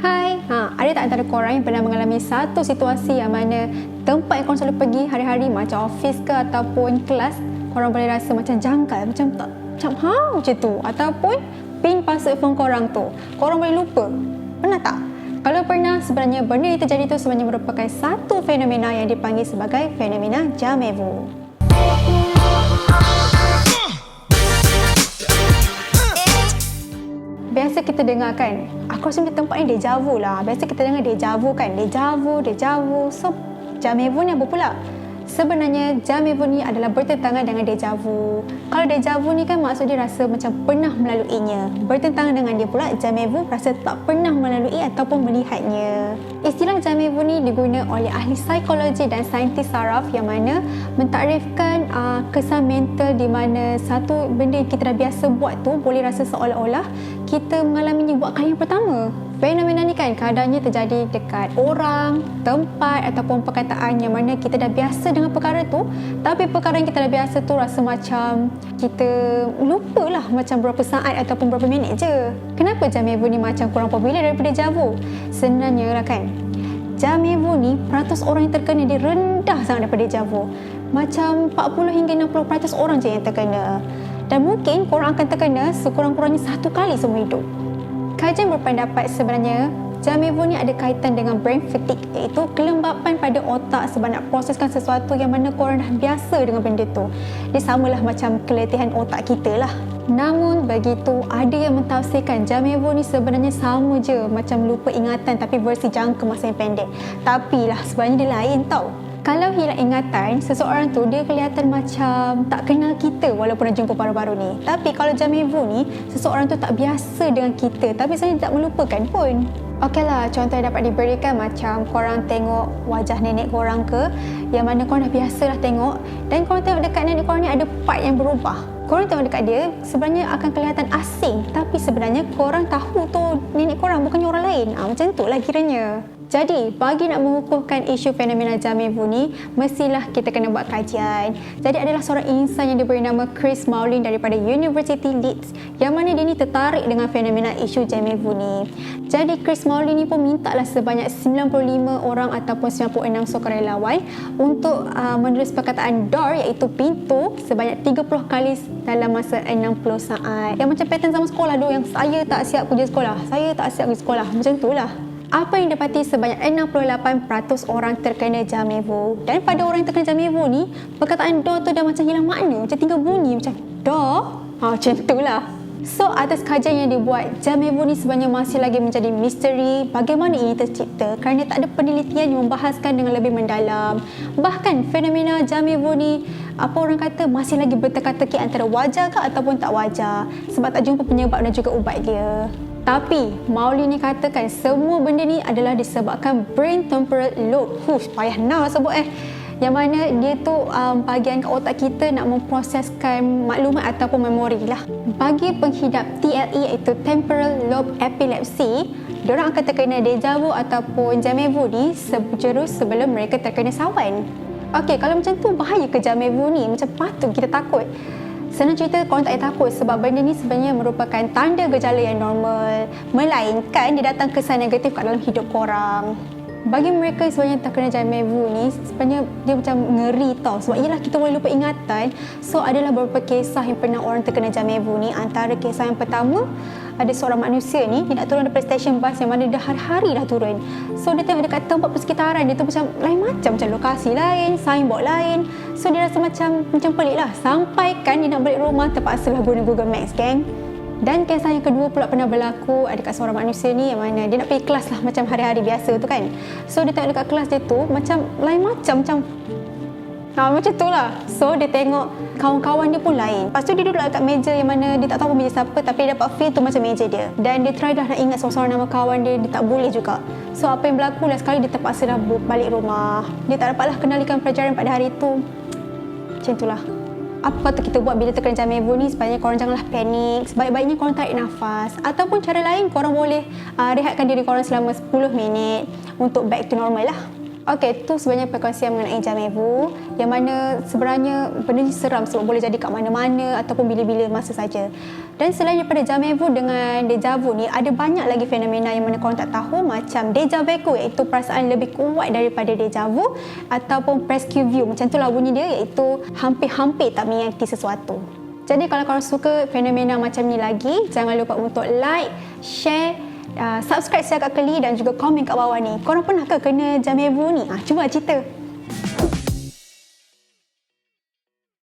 Hai, ada tak antara korang yang pernah mengalami satu situasi yang mana tempat yang korang selalu pergi hari-hari macam office ke ataupun kelas, korang boleh rasa macam janggal, macam tak, macam tu, ataupun pin password phone korang tu, korang boleh lupa. Pernah tak? Kalau pernah, sebenarnya benda yang terjadi tu sebenarnya merupakan satu fenomena yang dipanggil sebagai fenomena Déjà vu. Biasa kita dengar kan, aku rasa macam tempat ni déjà vu lah. Biasa kita dengar déjà vu kan, déjà vu. So, Déjà vu ni apa pula? Sebenarnya Déjà vu ni adalah bertentangan dengan déjà vu. Kalau déjà vu ni kan maksud dia rasa macam pernah melaluinya. Bertentangan dengan dia pula Déjà vu rasa tak pernah melalui ataupun melihatnya. Istilah Déjà vu ni diguna oleh ahli psikologi dan saintis saraf yang mana mentakrifkan kesan mental di mana satu benda yang kita dah biasa buat tu boleh rasa seolah-olah kita mengalaminya buat kali yang pertama. Fenomena ni kan kadangnya terjadi dekat orang, tempat ataupun perkataan yang mana kita dah biasa dengan perkara tu, tapi perkara yang kita dah biasa tu rasa macam kita lupalah macam berapa saat ataupun berapa minit je. Kenapa Déjà vu ni macam kurang popular daripada déjà vu? Sebenarnya lah kan, Déjà vu ni peratus orang yang terkena dia rendah sangat daripada déjà vu. Macam 40 hingga 60% orang je yang terkena. Dan mungkin korang akan terkena sekurang-kurangnya satu kali seumur hidup. Kajian berpendapat sebenarnya Déjà vu ni ada kaitan dengan brain fatigue, iaitu kelembapan pada otak sebab nak proseskan sesuatu yang mana korang dah biasa dengan benda tu. Dia samalah macam keletihan otak kita lah. Namun begitu, ada yang mentafsirkan Déjà vu ni sebenarnya sama je macam lupa ingatan tapi versi jangka masa yang pendek. Tapi lah sebenarnya dia lain tau. Kalau hilang ingatan, seseorang tu dia kelihatan macam tak kenal kita walaupun dah jumpa baru-baru ni. Tapi kalau Déjà vu ni, seseorang tu tak biasa dengan kita tapi sebenarnya tak melupakan pun. Okeylah, contoh yang dapat diberikan macam korang tengok wajah nenek korang ke, yang mana korang dah biasa dah tengok, dan korang tengok dekat nenek korang ni ada part yang berubah. Korang tengok dekat dia, sebenarnya akan kelihatan asing, tapi sebenarnya korang tahu tu nenek korang, bukannya orang lain. Macam tu lah kiranya. Jadi, bagi nak mengukuhkan isu fenomena Déjà vu ni, mestilah kita kena buat kajian. Jadi, adalah seorang insan yang diberi nama Chris Maulin daripada University Leeds, yang mana dia ni tertarik dengan fenomena isu Déjà vu ni. Jadi, Chris Maulin ni pun mintalah sebanyak 95 orang ataupun 96 sukarelawan untuk menulis perkataan door, iaitu pintu, sebanyak 30 kali dalam masa 60 saat. Yang macam pattern zaman sekolah tu, yang saya tak siap kerja sekolah, macam tu lah. Apa yang dapati sebanyak 68% orang terkena Déjà vu. Dan pada orang yang terkena Déjà vu ni, perkataan door tu dah macam hilang makna, macam tinggal bunyi macam door. Macam tu lah. So, atas kajian yang dibuat, Déjà vu ni sebenarnya masih lagi menjadi misteri bagaimana ini tercipta kerana tak ada penelitian yang membahaskan dengan lebih mendalam. Bahkan fenomena Déjà vu ni, apa orang kata, masih lagi berteka-teki antara wajar ke ataupun tak wajar sebab tak jumpa penyebab dan juga ubat dia. Tapi Maulin ni katakan semua benda ni adalah disebabkan brain temporal lobe. Payah nak sebut yang mana dia tu bahagian kat otak kita nak memproseskan maklumat ataupun memori lah. Bagi penghidap TLE, iaitu temporal lobe epilepsy, diorang akan terkena déjà vu ataupun Déjà vu ni sejurus sebelum mereka terkena sawan. Okey, kalau macam tu bahaya ke Déjà vu ni? Macam patut kita takut? Senang cerita, korang tak payah takut sebab benda ni sebenarnya merupakan tanda gejala yang normal, melainkan dia datang kesan negatif kat dalam hidup korang. Bagi mereka yang sebenarnya terkena Déjà vu ni, sebenarnya dia macam ngeri tau, sebab yelah kita boleh lupa ingatan. So adalah beberapa kisah yang pernah orang terkena Déjà vu ni. Antara kisah yang pertama, ada seorang manusia ni, dia nak turun daripada stesen bas yang mana dia hari-hari dah turun. So dia tengok dekat tempat persekitaran dia tu macam lain macam lokasi lain, signboard lain. So dia rasa macam pelik lah. Sampaikan dia nak balik rumah, terpaksalah guna Google Maps, geng. Dan kisah yang kedua pula pernah berlaku dekat seorang manusia ni yang mana dia nak pergi kelas lah macam hari-hari biasa tu kan. So dia tengok dekat kelas dia tu macam lain macam macam tu lah. So dia tengok kawan-kawan dia pun lain. Lepas tu dia duduk dekat meja yang mana dia tak tahu meja siapa, tapi dia dapat feel tu macam meja dia. Dan dia try dah nak ingat seorang nama kawan dia, dia tak boleh juga. So apa yang berlaku lah sekali dia terpaksa dah balik rumah. Dia tak dapatlah kendalikan pelajaran pada hari tu. Macam itulah. Apa patut kita buat bila terkena Déjà vu ni? Sebenarnya korang janganlah panik. Sebaik-baiknya korang tarik nafas. Ataupun cara lain, korang boleh rehatkan diri korang selama 10 minit untuk back to normal lah. Okey, tu sebenarnya perkongsian mengenai Déjà vu, yang mana sebenarnya benda ni seram sebab boleh jadi kat mana-mana ataupun bila-bila masa saja. Dan selain daripada Deja vu dengan Deja vu ni, ada banyak lagi fenomena yang mana korang tak tahu, macam Deja vu, iaitu perasaan lebih kuat daripada Deja vu, ataupun Presque View, macam tu lah bunyi dia, iaitu hampir-hampir tak mengingati sesuatu. Jadi kalau korang suka fenomena macam ni lagi, jangan lupa untuk like, share, subscribe saya Kak Keli dan juga komen kat bawah ni. Korang pernah ke kena Deja vu ni? Cuba cerita.